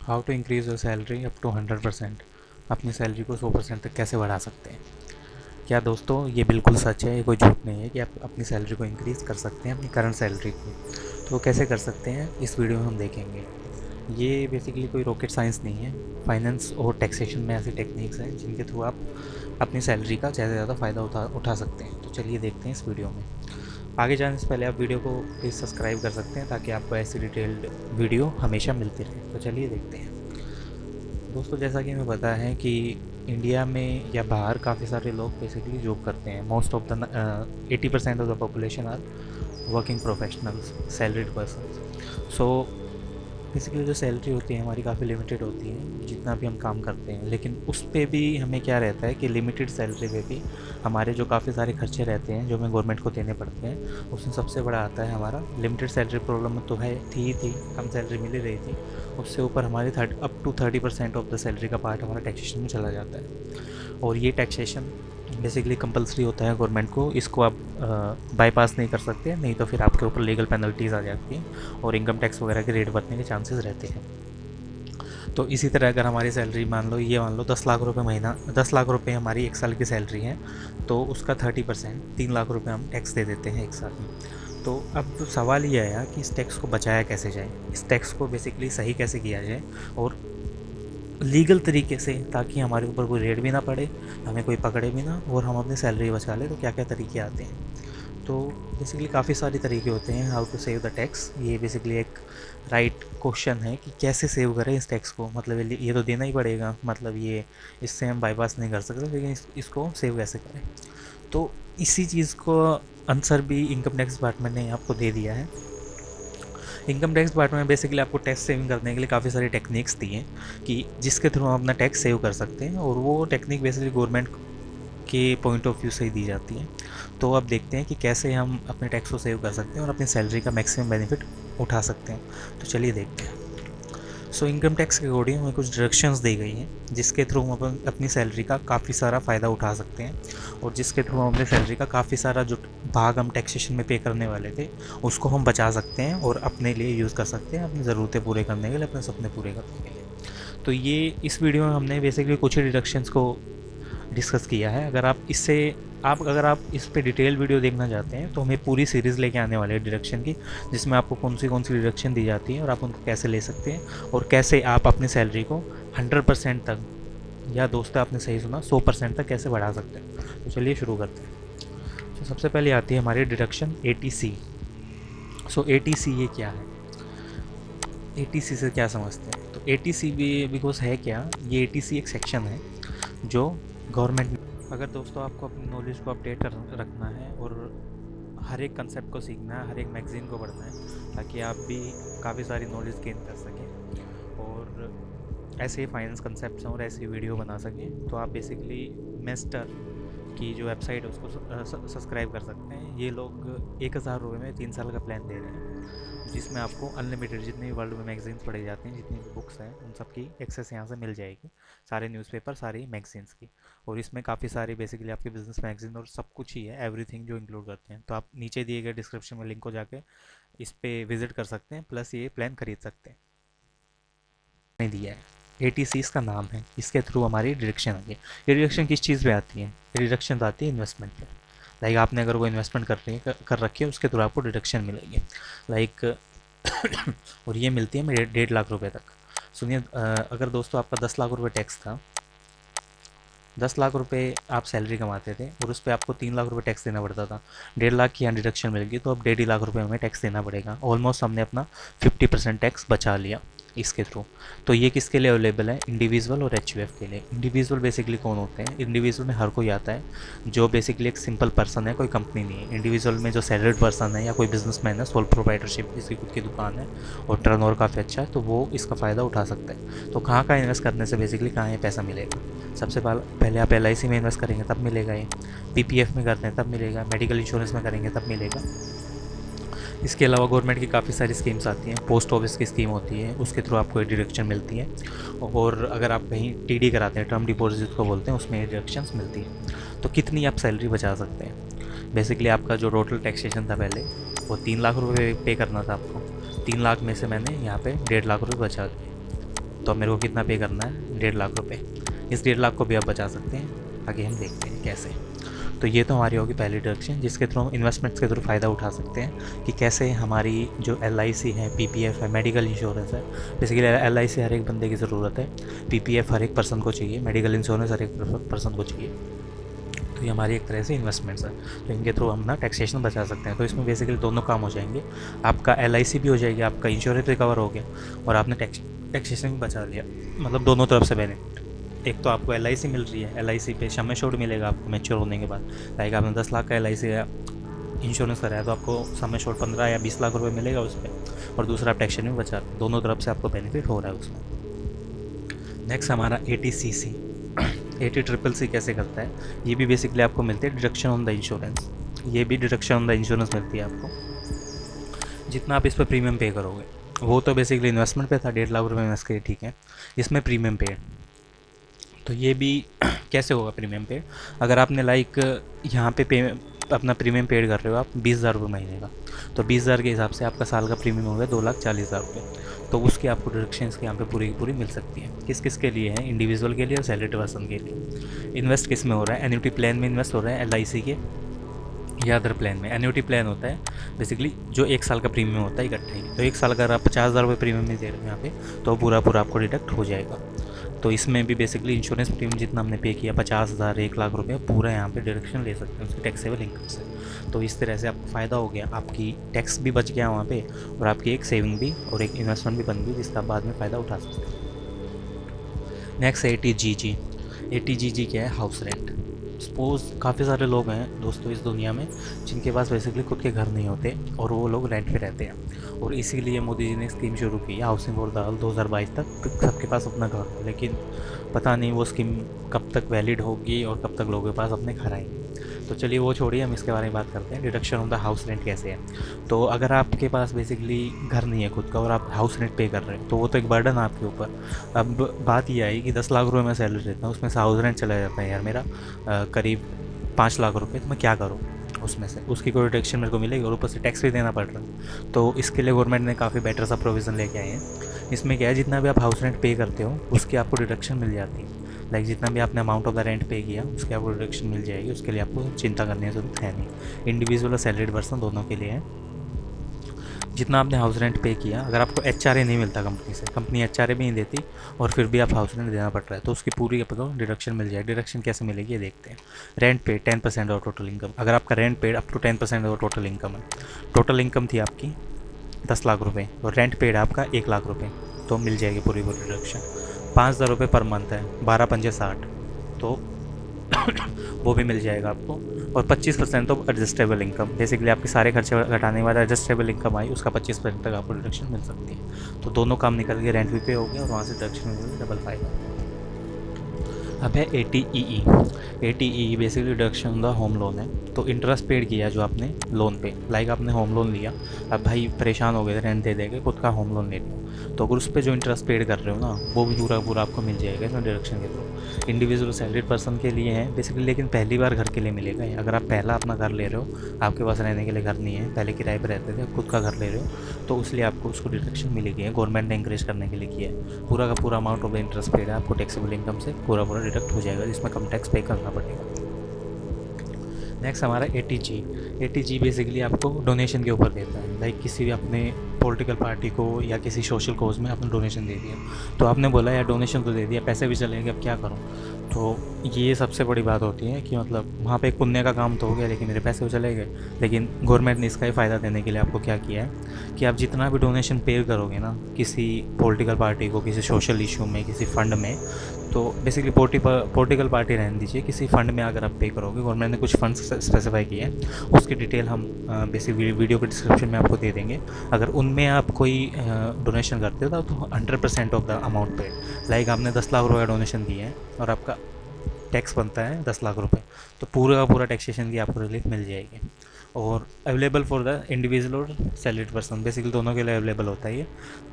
How to increase your salary up to 100%। अपनी salary को 100% तक कैसे बढ़ा सकते हैं। क्या दोस्तों, ये बिल्कुल सच है, ये कोई झूठ नहीं है कि आप अपनी सैलरी को इंक्रीज़ कर सकते हैं, अपनी करंट सैलरी को। तो कैसे कर सकते हैं, इस वीडियो में हम देखेंगे। ये बेसिकली कोई रॉकेट साइंस नहीं है। फाइनेंस और टैक्सेशन में ऐसी टेक्निक्स हैं जिनके थ्रू आप अपनी सैलरी का ज़्यादा से ज़्यादा फ़ायदा उठा सकते हैं। तो चलिए देखते हैं इस वीडियो में। आगे जाने से पहले आप वीडियो को प्लीज़ सब्सक्राइब कर सकते हैं ताकि आपको ऐसी डिटेल्ड वीडियो हमेशा मिलती रहे। तो चलिए देखते हैं दोस्तों। जैसा कि हमें पता है कि इंडिया में या बाहर काफ़ी सारे लोग बेसिकली जॉब करते हैं। Most of the 80% of the population are working professionals, salaried person. So basically जो सैलरी होती है हमारी काफ़ी लिमिटेड होती है जितना भी हम काम करते हैं, लेकिन उस पे भी हमें क्या रहता है कि लिमिटेड सैलरी पे भी हमारे जो काफ़ी सारे खर्चे रहते हैं जो हमें गवर्नमेंट को देने पड़ते हैं, उसमें सबसे बड़ा आता है हमारा लिमिटेड सैलरी। प्रॉब्लम तो है थी कम सैलरी मिल ही रही थी, उससे ऊपर हमारी up to 30% of the salary का पार्ट हमारा टैक्सेशन में चला जाता है। और ये टैक्सेशन बेसिकली कंपलसरी होता है गवर्नमेंट को, इसको आप बाईपास नहीं कर सकते, नहीं तो फिर आपके ऊपर लीगल पेनल्टीज़ आ जाती हैं और इनकम टैक्स वगैरह के रेट बढ़ने के चांसेस रहते हैं। तो इसी तरह अगर हमारी सैलरी मान लो 10 लाख रुपए महीना, 10 लाख रुपए हमारी एक साल की सैलरी है, तो उसका 30% 3 लाख रुपए हम टैक्स दे देते हैं एक साल में। तो अब सवाल ये आया कि इस टैक्स को बचाया कैसे जाए, इस टैक्स को बेसिकली सही कैसे किया जाए और लीगल तरीके से, ताकि हमारे ऊपर कोई रेड भी ना पड़े, हमें कोई पकड़े भी ना और हम अपनी सैलरी बचा लें। तो क्या क्या तरीके आते हैं। तो बेसिकली काफ़ी सारे तरीके होते हैं how to save the tax. ये बेसिकली एक राइट क्वेश्चन है कि कैसे सेव करें इस टैक्स को। मतलब ये तो देना ही पड़ेगा, मतलब ये इससे हम बाईपास नहीं कर सकते, लेकिन इसको सेव कैसे करें। तो इसी चीज़ को आंसर भी इनकम टैक्स डिपार्टमेंट ने आपको दे दिया है। इनकम टैक्स डिपार्टमेंट में बेसिकली आपको टैक्स सेविंग करने के लिए काफ़ी सारी टेक्निक्स दी हैं कि जिसके थ्रू हम अपना टैक्स सेव कर सकते हैं, और वो टेक्निक बेसिकली गवर्नमेंट के पॉइंट ऑफ व्यू से ही दी जाती है। तो अब देखते हैं कि कैसे हम अपने टैक्स को सेव कर सकते हैं और अपनी सैलरी का मैक्सिमम बेनिफिट उठा सकते हैं। तो चलिए देखते हैं। इनकम टैक्स के अकॉर्डिंग हमें कुछ डायरेक्शंस दी गई हैं जिसके थ्रू हम अपनी सैलरी का काफ़ी सारा फ़ायदा उठा सकते हैं, और जिसके थ्रू हम अपनी सैलरी का काफ़ी सारा जो भाग हम टैक्सेशन में पे करने वाले थे उसको हम बचा सकते हैं और अपने लिए यूज़ कर सकते हैं, अपनी ज़रूरतें पूरे करने के लिए, अपने सपने पूरे करने के लिए। तो ये इस वीडियो में हमने बेसिकली कुछ ही डिडक्शंस को डिस्कस किया है। अगर आप इस पे डिटेल वीडियो देखना चाहते हैं तो हमें पूरी सीरीज़ लेके आने वाले हैं डिडक्शन की, जिसमें आपको कौन सी डिडक्शन दी जाती है और आप उनको कैसे ले सकते हैं और कैसे आप अपनी सैलरी को 100% तक, या दोस्तों आपने सही सुना, 100% तक कैसे बढ़ा सकते हैं। तो चलिए शुरू करते हैं। तो सबसे पहले आती है हमारी डिडक्शन ATC। ATC ये क्या है, ATC से क्या समझते हैं। तो ATC भी बिकॉज है क्या, ये ATC एक सेक्शन है जो गवर्नमेंट, अगर दोस्तों आपको अपनी नॉलेज को अपडेट कर रखना है और हर एक कंसेप्ट को सीखना है, हर एक मैगज़ीन को पढ़ना है, ताकि आप भी काफ़ी सारी नॉलेज गेन कर सकें और ऐसे ही फाइनेंस कंसेप्ट्स हैं और ऐसी वीडियो बना सकें, तो आप बेसिकली मेस्टर की जो वेबसाइट है उसको सब्सक्राइब कर सकते हैं। ये लोग 1000 रुपये में 3 साल का प्लान दे रहे हैं, जिसमें आपको अनलिमिटेड जितनी भी वर्ल्ड में मैगजीन्स पढ़ी जाती हैं, जितनी भी बुक्स हैं, उन सब की एक्सेस यहाँ से मिल जाएगी। सारे न्यूज़पेपर, सारी मैगजीन्स की। और इसमें काफ़ी सारी बेसिकली आपके बिजनेस मैगजीन और सब कुछ ही है, एवरीथिंग जो इंक्लूड करते हैं। तो आप नीचे दिए गए डिस्क्रिप्शन में लिंक को जाके इस पर विजिट कर सकते हैं, प्लस ये प्लान खरीद सकते हैं। नहीं दिया है, ATC इसका नाम है, इसके थ्रू हमारी डिडक्शन आती है। ये डिडक्शन किस चीज़ पे आती है, ये डिडक्शन आती है इन्वेस्टमेंट पे। लाइक आपने अगर कोई इन्वेस्टमेंट कर रखी है, उसके थ्रू आपको डिडक्शन मिलेगी। लाइक और ये मिलती है मेरे 1.5 लाख रुपए तक। सुनिए, अगर दोस्तों आपका 10 लाख रुपए टैक्स था, 10 लाख रुपए आप सैलरी कमाते थे और उस पर आपको 3 लाख रुपए टैक्स देना पड़ता था। 1.5 लाख की यहाँ डिडक्शन मिलेगी, तो अब 1.5 लाख रुपए हमें टैक्स देना पड़ेगा। ऑलमोस्ट हमने अपना 50% टैक्स बचा लिया इसके थ्रू। तो ये किसके लिए अवेलेबल है, इंडिविजुअल और HUF के लिए। इंडिविजुअल बेसिकली कौन होते हैं, इंडिविजुअल में हर कोई आता है जो बेसिकली एक सिंपल पर्सन है, कोई कंपनी नहीं है। इंडिविजुअल में जो सैलरीड पर्सन है या कोई बिजनेसमैन है, सोल प्रोप्राइटरशिप, जिसकी खुद की दुकान है और टर्नओवर काफ़ी अच्छा है, तो वो इसका फ़ायदा उठा सकता है। तो कहाँ इन्वेस्ट करने से बेसिकली कहाँ ये पैसा मिलेगा। सबसे पहले आप LIC में इन्वेस्ट करेंगे तब मिलेगा, ये PPF में करते हैं तब मिलेगा, मेडिकल इंश्योरेंस में करेंगे तब मिलेगा। इसके अलावा गवर्नमेंट की काफ़ी सारी स्कीम्स आती हैं, पोस्ट ऑफिस की स्कीम होती है, उसके थ्रू आपको एक डिडक्शन मिलती है। और अगर आप कहीं TD कराते हैं, टर्म डिपॉजिट को बोलते हैं, उसमें डिडक्शंस मिलती है। तो कितनी आप सैलरी बचा सकते हैं। बेसिकली आपका जो टोटल टैक्सेशन था पहले, वो 3 लाख रुपये पे करना था आपको। 3 लाख में से मैंने यहाँ पे 1.5 लाख रुपये बचा दिए। तो अब मेरे को कितना पे करना है, 1.5 लाख रुपए। इस 1.5 लाख को भी आप बचा सकते हैं। आगे हम देखते हैं कैसे। तो ये तो हमारी होगी पहली डायरेक्शन, जिसके थ्रू हम इन्वेस्टमेंट्स के थ्रू फ़ायदा उठा सकते हैं कि कैसे हमारी जो LIC है, PPF है, मेडिकल इंश्योरेंस है। बेसिकली LIC हर एक बंदे की ज़रूरत है, PPF हर एक पर्सन को चाहिए, मेडिकल इंश्योरेंस हर एक पर्सन को चाहिए। तो ये हमारी एक तरह से इन्वेस्टमेंट्स है। तो इनके थ्रू हम ना टैक्सेशन बचा सकते हैं। तो इसमें बेसिकली दोनों काम हो जाएंगे, आपका LIC भी हो जाएगी, आपका इंश्योरेंस रिकवर हो गया और आपने टैक्सेशन भी बचा लिया। मतलब दोनों तरफ से बेनिफिट। एक तो आपको LIC मिल रही है, LIC पे समय छोड़ मिलेगा आपको मैच्योर होने के बाद। लाइक आपने 10 लाख का LIC इंश्योरेंस कराया तो आपको समय छोड़ 15 या 20 लाख रुपए मिलेगा उस पर, और दूसरा आप टैक्सेशन भी बचा, दोनों तरफ से आपको बेनिफिट हो रहा है उसमें। नेक्स्ट हमारा ATCC। ATCCC कैसे करता है, ये भी बेसिकली आपको मिलती है डिडक्शन ऑन द इंश्योरेंस। ये भी डिडक्शन ऑन द इंश्योरेंस मिलती है आपको जितना आप इस पर प्रीमियम पे करोगे। वो तो बेसिकली इन्वेस्टमेंट पे था, 1.5 लाख रुपये इन्वेस्ट किए, ठीक है। इसमें प्रीमियम पे, तो ये भी कैसे होगा प्रीमियम पे। अगर आपने लाइक यहाँ पे अपना प्रीमियम पेड कर रहे हो आप 20,000 रुपये महीने का, तो 20,000 के हिसाब से आपका साल का प्रीमियम हो गया 2,40,000 रुपये। तो उसकी आपको डिडक्शंस यहाँ पे पूरी की पूरी मिल सकती है। किस किस के लिए है, इंडिविजुअल के लिए और सैलरीड पर्सन के लिए। इन्वेस्ट किस में हो रहा है, एन्युटी प्लान में इन्वेस्ट हो रहा है, LIC के या अदर प्लान में। एन्युटी प्लान होता है बेसिकली जो 1 साल का प्रीमियम होता है इकट्ठे ही। तो 1 साल अगर आप 50,000 रुपये प्रीमियम में दे रहे हो यहाँ पे, तो पूरा आपको डिडक्ट हो जाएगा। तो इसमें भी बेसिकली इंश्योरेंस प्रीमियम जितना हमने पे किया 50,000 1 लाख रुपये, पूरा यहाँ पे डिडक्शन ले सकते हैं उसकी टैक्सेबल इनकम से। तो इस तरह से आपको फ़ायदा हो गया, आपकी टैक्स भी बच गया वहाँ पे, और आपकी एक सेविंग भी और एक इन्वेस्टमेंट भी बन गई जिसका आप बाद में फ़ायदा उठा सकते हैं। Next ATGG। ATGG क्या है, हाउस रेंट। सपोज़ काफ़ी सारे लोग हैं दोस्तों इस दुनिया में जिनके पास बेसिकली खुद के घर नहीं होते और वो लोग रेंट पे रहते हैं, और इसीलिए मोदी जी ने स्कीम शुरू की हाउसिंग फॉर ऑल 2022 तक सबके पास अपना घर हो। लेकिन पता नहीं वो स्कीम कब तक वैलिड होगी और कब तक लोगों के पास अपने घर आएंगे। तो चलिए वो छोड़िए, हम इसके बारे में बात करते हैं deduction of the house rent कैसे है। तो अगर आपके पास बेसिकली घर नहीं है खुद का और आप हाउस रेंट पे कर रहे हैं, तो वो तो एक बर्डन है आपके ऊपर। अब बात ये आई कि 10 लाख रुपये मैं सैलरी लेता हूँ, उसमें से हाउस रेंट चला जाता है यार मेरा करीब 5 लाख रुपये, तो मैं क्या करूँ उसमें से। उसकी कोई डिडक्शन मेरे को मिलेगी और ऊपर से टैक्स भी देना पड़ रहा है। तो इसके लिए गवर्नमेंट ने काफ़ी बेटर सा प्रोविज़न लेके आए हैं। इसमें क्या है, जितना भी आप हाउस रेंट पे करते हो उसकी आपको डिडक्शन मिल जाती है। लाइक जितना भी आपने अमाउंट ऑफ द रेंट पे किया उसकी आपको डिडक्शन मिल जाएगी। उसके लिए आपको चिंता करने की जरूरत है नहीं। इंडिविजुअल और सैलरीड पर्सन दोनों के लिए है। जितना आपने हाउस रेंट पे किया, अगर आपको HRA नहीं मिलता कंपनी से, कंपनी HRA भी नहीं देती और फिर भी आप हाउस रेंट देना पड़ रहा है, तो उसकी पूरी आपको डिडक्शन मिल जाएगी। डिडक्शन कैसे मिलेगी ये देखते हैं। रेंट पे 10% ऑफ टोटल इनकम। अगर आपका rent paid up to 10% of total income है, टोटल इनकम थी आपकी 10 लाख रुपये और रेंट पेड आपका 1 लाख रुपये, तो मिल जाएगी पूरी डिडक्शन। 5,000 रुपये पर मंथ है, 12 पंजे 60, तो वो भी मिल जाएगा आपको। और 25% तो एडजस्टेबल इनकम, बेसिकली आपके सारे खर्चे घटाने के बाद एडजस्टेबल इनकम आई, उसका 25% तक आपको डिडक्शन मिल सकती है। तो दोनों काम निकल के रेंट भी पे हो गया और वहाँ से डिडक्शन मिल गई, डबल फायदा। अब है ATEE। ATEE basically deduction on the home loan है। तो इंटरेस्ट पेड किया जो आपने लोन पे, लाइक आपने होम लोन लिया, अब भाई परेशान हो गए थे रेंट दे देके, खुद का होम लोन ले लिया, तो अगर उस पर जो इंटरेस्ट पेड कर रहे हो ना, वो भी पूरा आपको मिल जाएगा इसमें डिडक्शन के थ्रू। इंडिविजुअल सैलरीड पर्सन के लिए है बेसिकली, लेकिन पहली बार घर के लिए मिलेगा। अगर आप पहला अपना घर ले रहे हो, आपके पास रहने के लिए घर नहीं है, पहले किराए पर रहते थे, खुद का घर ले रहे हो, तो इसलिए आपको उसको डिडक्शन मिलेगी है। गवर्नमेंट ने इंकरेज करने के लिए किया है। पूरा का पूरा amount of the interest paid है आपको टैक्सेबल इनकम से पूरा डिडक्ट हो जाएगा, जिसमें कम टैक्स पे करना पड़ेगा। नेक्स्ट हमारा ATG। ATG बेसिकली आपको डोनेशन के ऊपर देता है। लाइक किसी भी अपने पॉलिटिकल पार्टी को या किसी सोशल कोज में आपने डोनेशन दे दिया, तो आपने बोला यार डोनेशन तो दे दिया, पैसे भी चलेंगे, अब क्या करूँ। तो ये सबसे बड़ी बात होती है कि मतलब वहाँ पे एक पुण्य का काम तो हो गया, लेकिन मेरे पैसे तो चले गए। लेकिन गवर्नमेंट ने इसका ही फ़ायदा देने के लिए आपको क्या किया है कि आप जितना भी डोनेशन पे करोगे ना किसी पॉलिटिकल पार्टी को, किसी सोशल इशू में, किसी फंड में, तो बेसिकली पॉलिटिकल पार्टी रहने दीजिए, किसी फंड में अगर आप पे करोगे, गवर्नमेंट ने कुछ फंड्स स्पेसिफाई किए हैं, उसकी डिटेल हम बेसिकली वीडियो के डिस्क्रिप्शन में आपको दे देंगे। अगर उनमें आप कोई डोनेशन करते हो तो 100% ऑफ द अमाउंट पे, लाइक आपने 10 लाख रुपये का डोनेशन दिए हैं और आपका टैक्स बनता है 10 लाख रुपए, तो पूरा का पूरा टैक्सेशन की आपको रिलीफ मिल जाएगी। और अवेलेबल फॉर द इंडिविजुअल और सैलरीड पर्सन, बेसिकली दोनों के लिए अवेलेबल होता है ये।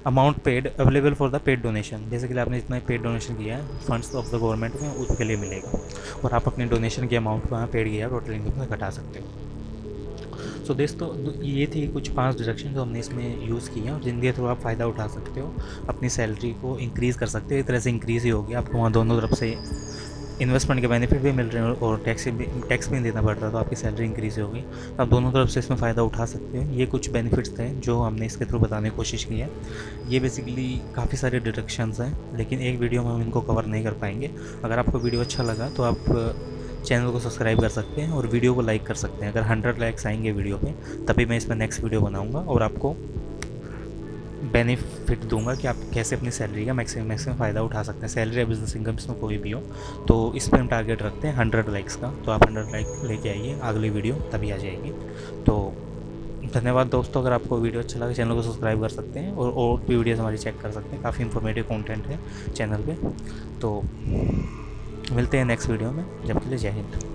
Amount paid available for the paid donation, basically आपने जितना पेड डोनेशन किया है फंड्स ऑफ द गवर्नमेंट में, उसके लिए मिलेगा। और आप अपने डोनेशन के अमाउंट को यहाँ पेड किया टोटल इनकम से घटा सकते हो। सो दोस्तों ये थी कुछ 5 डिडक्शन जो हमने इसमें यूज़ किए हैं और जिनके थ्रू आप फ़ायदा उठा सकते हो, अपनी सैलरी को इंक्रीज़ कर सकते हो। एक तरह से इंक्रीज़ ही हो गया, आपको वहाँ दोनों तरफ से इन्वेस्टमेंट के बेनिफिट भी मिल रहे हैं और टैक्स भी नहीं देना पड़ रहा, तो आपकी सैलरी इंक्रीज़ हो गई। तो आप दोनों तरफ से इसमें फ़ायदा उठा सकते हो। ये कुछ बेनिफिट्स थे जो हमने इसके थ्रू बताने की कोशिश की है। ये बेसिकली काफ़ी सारे डिडक्शंस हैं, लेकिन एक वीडियो में हम इनको कवर नहीं कर पाएंगे। अगर आपको वीडियो अच्छा लगा तो आप चैनल को सब्सक्राइब कर सकते हैं और वीडियो को लाइक कर सकते हैं। अगर 100 लाइक्स आएंगे वीडियो पे तभी मैं इसमें नेक्स्ट वीडियो बनाऊंगा और आपको बेनिफिट दूंगा कि आप कैसे अपनी सैलरी का मैक्सिमम फ़ायदा उठा सकते हैं। सैलरी या बिजनेस इनकम इसमें कोई भी हो, तो इस पर हम टारगेट रखते हैं 100 लाइक्स का। तो आप 100 लाइक लेके आइए, अगली वीडियो तभी आ जाएगी। तो धन्यवाद दोस्तों। अगर आपको वीडियो अच्छा लगे चैनल को सब्सक्राइब कर सकते हैं और भी वीडियोस हमारी चेक कर सकते हैं, काफ़ी इंफॉर्मेटिव कंटेंट है चैनल पे। तो मिलते हैं नेक्स्ट वीडियो में, जब के लिए जय हिंद।